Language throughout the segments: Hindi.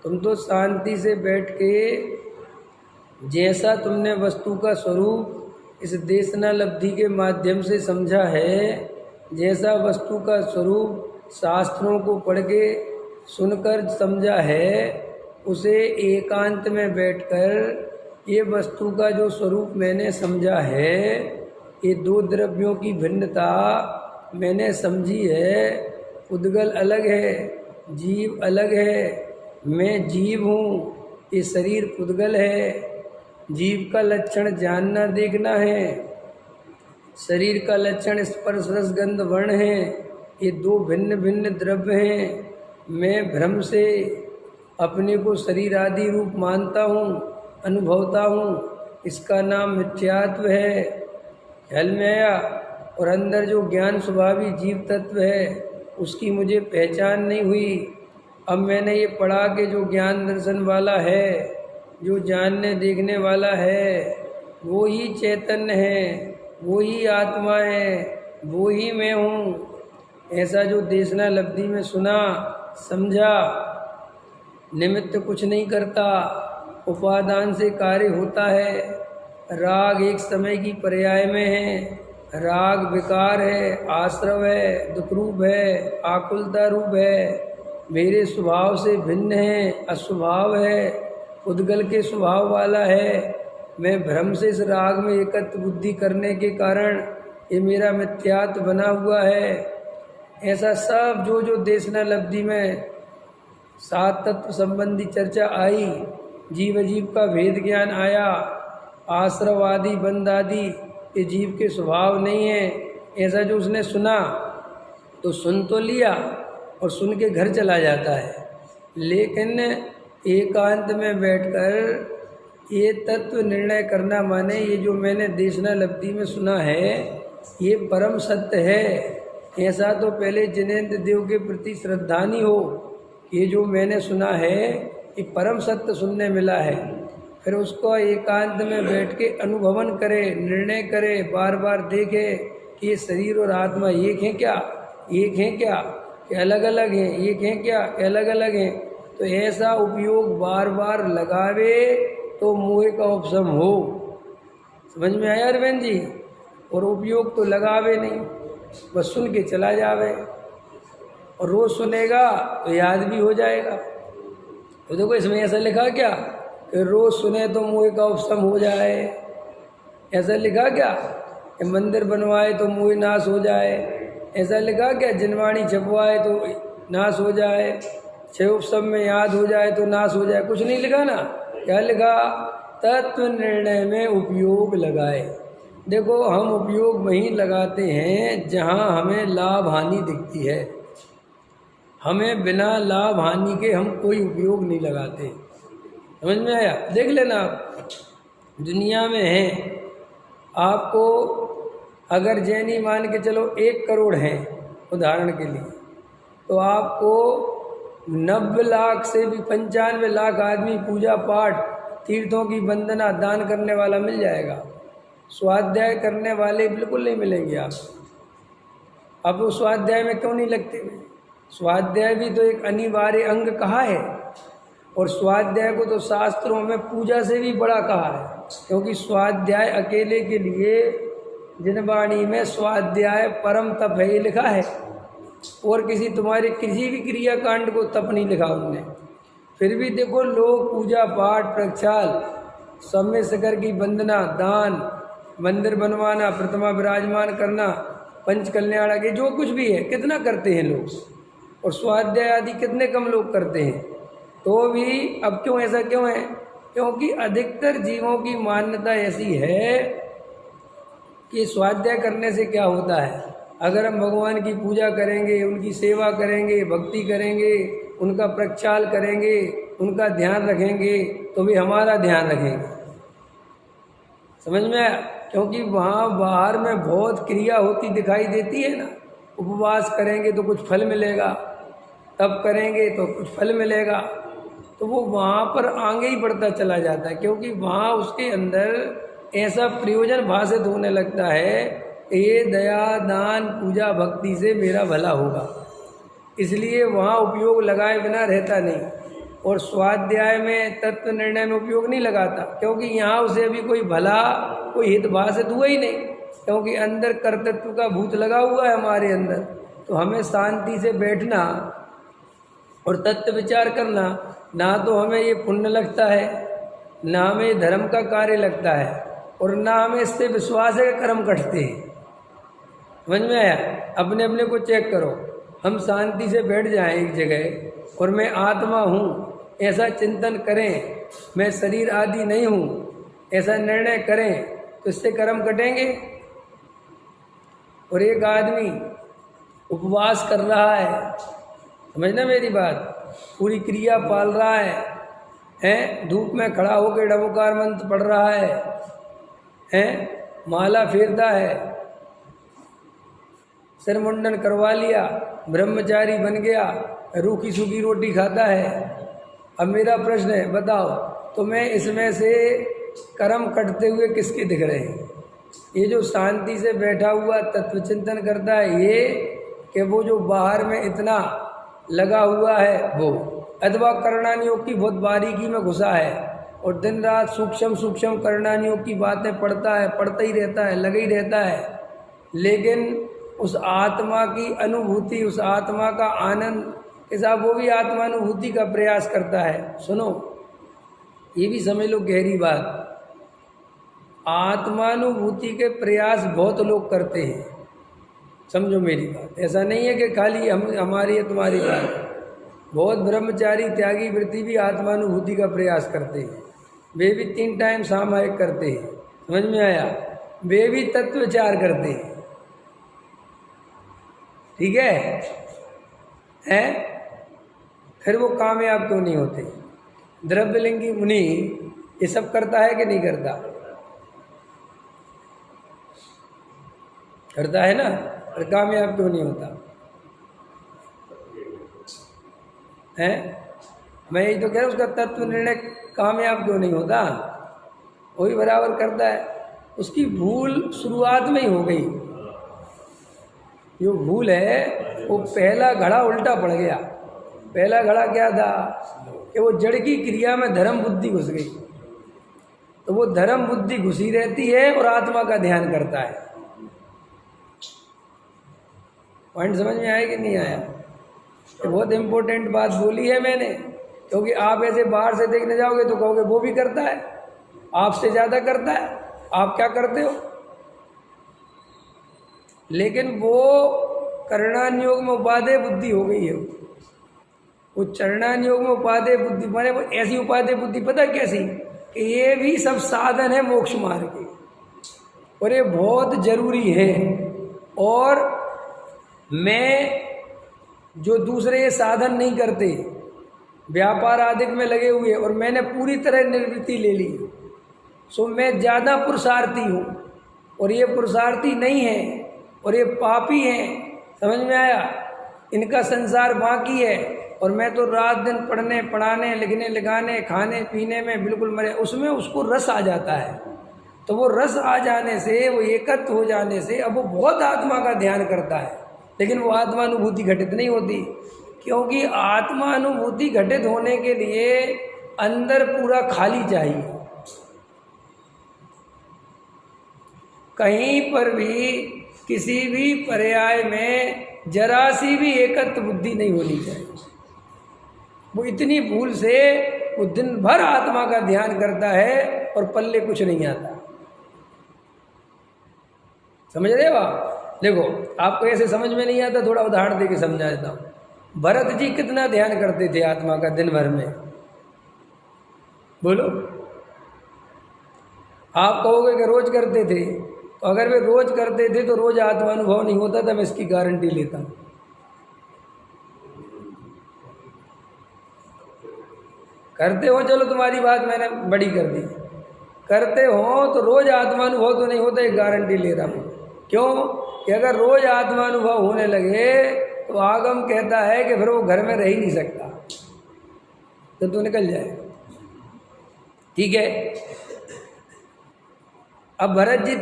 तुम तो शांति से बैठ के जैसा तुमने वस्तु का स्वरूप इस देशनालब्धि के माध्यम से समझा है, जैसा वस्तु का स्वरूप शास्त्रों को पढ़ के सुनकर समझा है, उसे एकांत में बैठकर ये वस्तु का जो स्वरूप मैंने समझा है, ये दो द्रव्यों की भिन्नता मैंने समझी है। उद्गल अलग है, जीव अलग है। मैं जीव हूँ, ये शरीर पुद्गल है। जीव का लक्षण जानना देखना है, शरीर का लक्षण स्पर्श रस गंध वर्ण है। ये दो भिन्न भिन्न द्रव्य हैं। मैं भ्रम से अपने को शरीर आदि रूप मानता हूँ, अनुभवता हूँ। इसका नाम मिथ्यात्व है। ख्याल में आया? और अंदर जो ज्ञान स्वभावी जीव तत्व है, उसकी मुझे पहचान नहीं हुई। अब मैंने ये पढ़ा कि जो ज्ञान दर्शन वाला है, जो जानने देखने वाला है, वो ही चैतन्य है, वो ही आत्मा है, वो ही मैं हूँ। ऐसा जो देशनालब्धि में सुना समझा, निमित्त कुछ नहीं करता, उपादान से कार्य होता है। राग एक समय की पर्याय में है। राग विकार है, आश्रव है, दुख रूप है, आकुलता रूप है। मेरे स्वभाव से भिन्न है, अस्वभाव है, उद्गल के स्वभाव वाला है। मैं भ्रम से इस राग में एकत्र बुद्धि करने के कारण ये मेरा मिथ्यात्व बना हुआ है। ऐसा सब जो जो देशनालब्धि में सात तत्व संबंधी चर्चा आई, जीव अजीव का भेद ज्ञान आया, आश्रव आदि बंध आदि ये जीव के स्वभाव नहीं है, ऐसा जो उसने सुना तो सुन तो लिया और सुन के घर चला जाता है। लेकिन एकांत में बैठकर ये तत्व निर्णय करना, माने ये जो मैंने देशनालब्धि में सुना है ये परम सत्य है, ऐसा तो पहले जिनेंद्र देव के प्रति श्रद्धा नहीं हो। ये जो मैंने सुना है ये परम सत्य सुनने मिला है। फिर उसको एकांत में बैठ के अनुभवन करे, निर्णय करे, बार बार देखे कि ये शरीर और आत्मा एक हैं क्या, एक हैं क्या, कि अलग अलग हैं, एक हैं क्या, कि अलग अलग हैं। तो ऐसा उपयोग बार बार लगावे तो मोह का उपशम हो। समझ में आया अरविंद जी? और उपयोग तो लगावे नहीं, बस सुन के चला जावे, और रोज सुनेगा तो याद भी हो जाएगा। तो देखो इसमें ऐसा लिखा क्या कि रोज सुने तो मोह का उपशम हो जाए? ऐसा लिखा क्या कि मंदिर बनवाए तो मोह नाश हो जाए? ऐसा लिखा क्या जिनवाणी छपवाए तो नाश हो जाए, छह उपशम में याद हो जाए तो नाश हो जाए? कुछ नहीं लिखा ना। क्या लिखा? तत्व निर्णय में उपयोग लगाए। देखो हम उपयोग वहीं लगाते हैं जहाँ हमें लाभ हानि दिखती है। हमें बिना लाभ हानि के हम कोई उपयोग नहीं लगाते। समझ में आया? देख लेना, आप दुनिया में हैं, आपको अगर जैनी मान के चलो 1 करोड़ हैं उदाहरण के लिए, तो आपको 90 लाख से भी 95 लाख आदमी पूजा पाठ तीर्थों की वंदना दान करने वाला मिल जाएगा। स्वाध्याय करने वाले बिल्कुल नहीं मिलेंगे आप। अब वो स्वाध्याय में क्यों नहीं लगते? स्वाध्याय भी तो एक अनिवार्य अंग कहा है, और स्वाध्याय को तो शास्त्रों में पूजा से भी बड़ा कहा है, क्योंकि स्वाध्याय अकेले के लिए जिनवाणी में स्वाध्याय परम तप है ये लिखा है, और किसी तुम्हारे किसी भी क्रिया कांड को तप नहीं लिखा उनने। फिर भी देखो लोग पूजा पाठ प्रक्षाल सब में शिखर की वंदना दान, मंदिर बनवाना, प्रतिमा विराजमान करना, पंच कल्याण आगे जो कुछ भी है कितना करते हैं लोग, और स्वाध्याय आदि कितने कम लोग करते हैं। तो भी अब क्यों ऐसा क्यों है? क्योंकि अधिकतर जीवों की मान्यता ऐसी है कि स्वाध्याय करने से क्या होता है, अगर हम भगवान की पूजा करेंगे, उनकी सेवा करेंगे, भक्ति करेंगे, उनका प्रक्षाल करेंगे, उनका ध्यान रखेंगे, तो भी हमारा ध्यान रखेंगे। समझ में आया? क्योंकि वहाँ बाहर में बहुत क्रिया होती दिखाई देती है ना। उपवास करेंगे तो कुछ फल मिलेगा, तप करेंगे तो कुछ फल मिलेगा, तो वो वहाँ पर आगे ही बढ़ता चला जाता है, क्योंकि वहाँ उसके अंदर ऐसा प्रयोजन भाषित होने लगता है, ये दया दान पूजा भक्ति से मेरा भला होगा, इसलिए वहाँ उपयोग लगाए बिना रहता नहीं। और स्वाध्याय में तत्व निर्णय में उपयोग नहीं लगाता, क्योंकि यहाँ उसे अभी कोई भला कोई हित भाषित हुआ ही नहीं, क्योंकि अंदर कर्तृत्व का भूत लगा हुआ है हमारे अंदर। तो हमें शांति से बैठना और तत्व विचार करना, ना तो हमें ये पुण्य लगता है, ना हमें धर्म का कार्य लगता है, और ना हमें इससे विश्वास है कि कर्म कटते हैं। समझ में आया? अपने अपने को चेक करो। हम शांति से बैठ जाएं एक जगह और मैं आत्मा हूँ ऐसा चिंतन करें, मैं शरीर आदि नहीं हूँ ऐसा निर्णय करें, तो इससे कर्म कटेंगे। और एक आदमी उपवास कर रहा है, समझना मेरी बात, पूरी क्रिया पाल रहा है, धूप में खड़ा होकर डमोकार मंत्र पढ़ रहा है, माला फेरता है, सिर मुंडन करवा लिया, ब्रह्मचारी बन गया, रूखी सूखी रोटी खाता है। अब मेरा प्रश्न है, बताओ तुम्हें इसमें से कर्म कटते हुए किसके दिख रहे हैं? ये जो शांति से बैठा हुआ तत्व चिंतन करता है ये, कि वो जो बाहर में इतना लगा हुआ है वो, अथवा करणानियों की बहुत बारीकी में घुसा है और दिन रात सूक्ष्म सूक्ष्म करणानियों की बातें पढ़ता है, पढ़ता ही रहता है, लगा ही रहता है, लेकिन उस आत्मा की अनुभूति, उस आत्मा का आनंद के साथ वो भी आत्मानुभूति का प्रयास करता है। सुनो, ये भी समझ लो गहरी बात, आत्मानुभूति के प्रयास बहुत लोग करते हैं, समझो मेरी बात। ऐसा नहीं है कि खाली हमारी या तुम्हारी बात। बहुत ब्रह्मचारी त्यागी वृत्ति भी आत्मानुभूति का प्रयास करते हैं, वे भी 3 टाइम सामायिक करते हैं। समझ में आया? वे भी तत्व विचार करते हैं, ठीक है? फिर वो कामयाब क्यों नहीं होते? द्रव्यलिंगी मुनि ये सब करता है कि नहीं करता? करता है ना, और कामयाब क्यों नहीं होता है? मैं यही तो कह रहा हूँ, उसका तत्व निर्णय कामयाब क्यों नहीं होता? वही बराबर करता है, उसकी भूल शुरुआत में ही हो गई। जो भूल है वो पहला घड़ा उल्टा पड़ गया। पहला घड़ा क्या था कि वो जड़ की क्रिया में धर्म बुद्धि घुस गई, तो वो धर्म बुद्धि घुसी रहती है और आत्मा का ध्यान करता है। पॉइंट समझ में आया कि नहीं आया? तो बहुत इम्पोर्टेंट बात बोली है मैंने, क्योंकि आप ऐसे बाहर से देखने जाओगे तो कहोगे वो भी करता है, आपसे ज़्यादा करता है, आप क्या करते हो? लेकिन वो करणानियोग में उपादेय बुद्धि हो गई है। वो चरणानियोग में उपादेय बुद्धि, माने वो ऐसी उपादेय बुद्धि, पता कैसी, कि ये भी सब साधन है मोक्ष मार्ग के, और ये बहुत जरूरी है। और मैं जो दूसरे ये साधन नहीं करते, व्यापार आदि में लगे हुए, और मैंने पूरी तरह निवृत्ति ले ली, सो मैं ज़्यादा पुरुषार्थी हूँ और ये पुरुषार्थी नहीं है, और ये पापी हैं। समझ में आया? इनका संसार बाकी है, और मैं तो रात दिन पढ़ने पढ़ाने लिखने लिखाने खाने पीने में बिल्कुल मरे। उसमें उसको रस आ जाता है, तो वो रस आ जाने से, वो एकत्व हो जाने से अब वो बहुत आत्मा का ध्यान करता है, लेकिन वो आत्मानुभूति घटित नहीं होती, क्योंकि आत्मानुभूति घटित होने के लिए अंदर पूरा खाली चाहिए। कहीं पर भी किसी भी पर्याय में जरा सी भी एकत्व बुद्धि नहीं होनी चाहिए। वो इतनी भूल से वो दिन भर आत्मा का ध्यान करता है और पल्ले कुछ नहीं आता। समझ रहे हो आप? देखो, आपको ऐसे समझ में नहीं आता, थोड़ा उदाहरण देके समझा देता हूँ। भरत जी कितना ध्यान करते थे आत्मा का दिन भर में? बोलो। आप कहोगे कि रोज करते थे, तो अगर वे रोज करते थे तो रोज आत्मानुभव नहीं होता था, मैं इसकी गारंटी लेता हूँ। करते हो, चलो तुम्हारी बात मैंने बड़ी कर दी, करते हो तो रोज आत्मानुभव तो नहीं होता, एक गारंटी ले रहा हूँ। क्यों? कि अगर रोज आत्मानुभव होने लगे तो आगम कहता है कि फिर वो घर में रह ही नहीं सकता, तो निकल जाए। ठीक है? अब भरत जी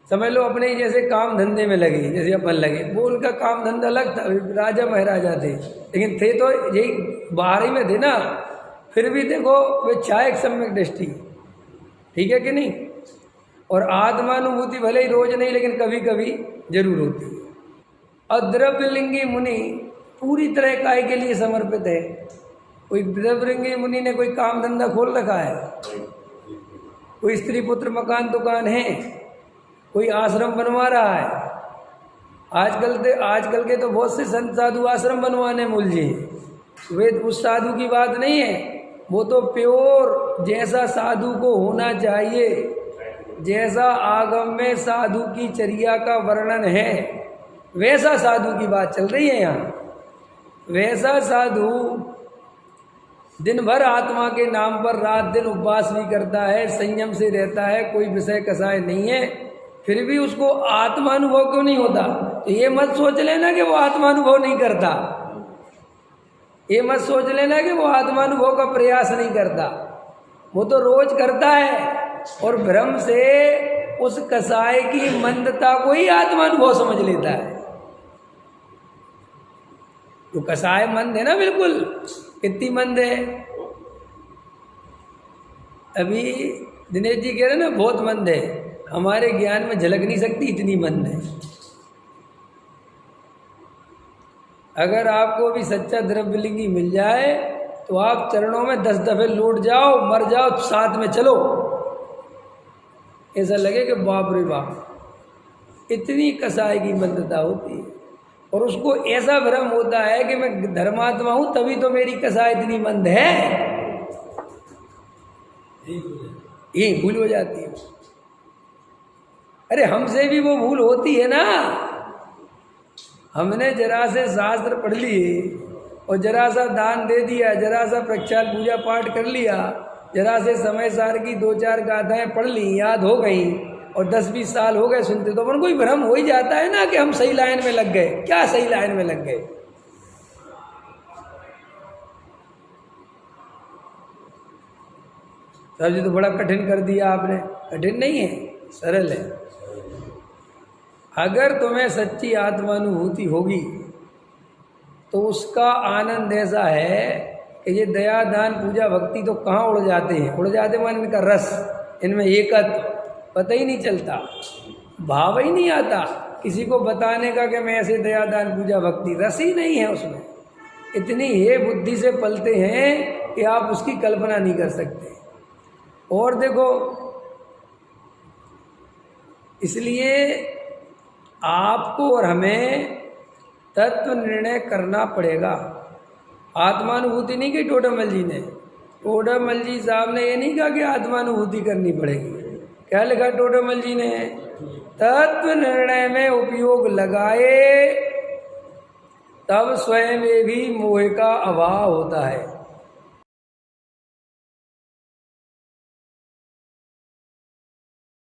समझ लो अपने ही जैसे काम धंधे में लगे, जैसे अपन लगे, वो उनका काम धंधा अलग था, राजा महाराजा थे, लेकिन थे तो यही बाहर ही में थे ना, फिर भी देखो वे छायक सम्यक दृष्टि, ठीक है कि नहीं। और आत्मानुभूति भले ही रोज नहीं लेकिन कभी कभी जरूर होती है। अद्रव्यलिंगी मुनि पूरी तरह काय के लिए समर्पित है। कोई द्रव्यलिंगी मुनि ने कोई काम धंधा खोल रखा है, कोई स्त्री पुत्र मकान दुकान है, कोई आश्रम बनवा रहा है। आजकल के तो बहुत से संत साधु आश्रम बनवाने मुलझे हैं। वे उस साधु की बात नहीं है, वो तो प्योर जैसा साधु को होना चाहिए, जैसा आगम में साधु की चर्या का वर्णन है वैसा साधु की बात चल रही है यहाँ। वैसा साधु दिन भर आत्मा के नाम पर रात दिन उपवास भी करता है, संयम से रहता है, कोई विषय कसाय नहीं है, फिर भी उसको आत्मानुभव क्यों नहीं होता। तो ये मत सोच लेना कि वो आत्मानुभव नहीं करता, ये मत सोच लेना कि वो आत्मानुभव का प्रयास नहीं करता, वो तो रोज करता है और भ्रम से उस कसाय की मंदता को ही आत्मानुभव समझ लेता है। तो कसाय मंद है ना, बिल्कुल कितनी मंद है। अभी दिनेश जी कह रहे ना बहुत मंद है, हमारे ज्ञान में झलक नहीं सकती इतनी मंद है। अगर आपको भी सच्चा द्रव्यलिंगी मिल जाए तो आप चरणों में 10 दफे लौट जाओ, मर जाओ, साथ में चलो, ऐसा लगे कि बाप रे बाप, इतनी कसाई की मंदता होती है। और उसको ऐसा भ्रम होता है कि मैं धर्मात्मा हूं तभी तो मेरी कसाई इतनी मंद है, यही भूल हो जाती है। अरे हमसे भी वो भूल होती है ना, हमने जरा से शास्त्र पढ़ लिए और जरा सा दान दे दिया, जरा सा प्रक्षाल पूजा पाठ कर लिया, जरा से समय सार की 2-4 गाथाएं पढ़ ली, याद हो गई और 10-20 साल हो गए सुनते, तो अपन कोई भ्रम हो ही जाता है ना कि हम सही लाइन में लग गए। क्या सही लाइन में लग गए? सर जी तो बड़ा कठिन कर दिया आपने। कठिन नहीं है, सरल है। अगर तुम्हें सच्ची आत्मानुभूति होगी तो उसका आनंद ऐसा है कि ये दया दान पूजा भक्ति तो कहाँ उड़ जाते हैं, उड़ जाते मान इनका रस, इनमें एकत्व पता ही नहीं चलता, भाव ही नहीं आता किसी को बताने का कि मैं ऐसे दया दान पूजा भक्ति, रस ही नहीं है उसमें। इतनी हे बुद्धि से पलते हैं कि आप उसकी कल्पना नहीं कर सकते। और देखो, इसलिए आपको और हमें तत्व निर्णय करना पड़ेगा। आत्मानुभूति नहीं की टोडामल जी ने, टोडामल जी साहब ने ये नहीं कहा कि आत्मानुभूति करनी पड़ेगी। क्या लिखा टोडामल जी ने? तत्व निर्णय में उपयोग लगाए तब स्वयं में भी मोह का अभाव होता है।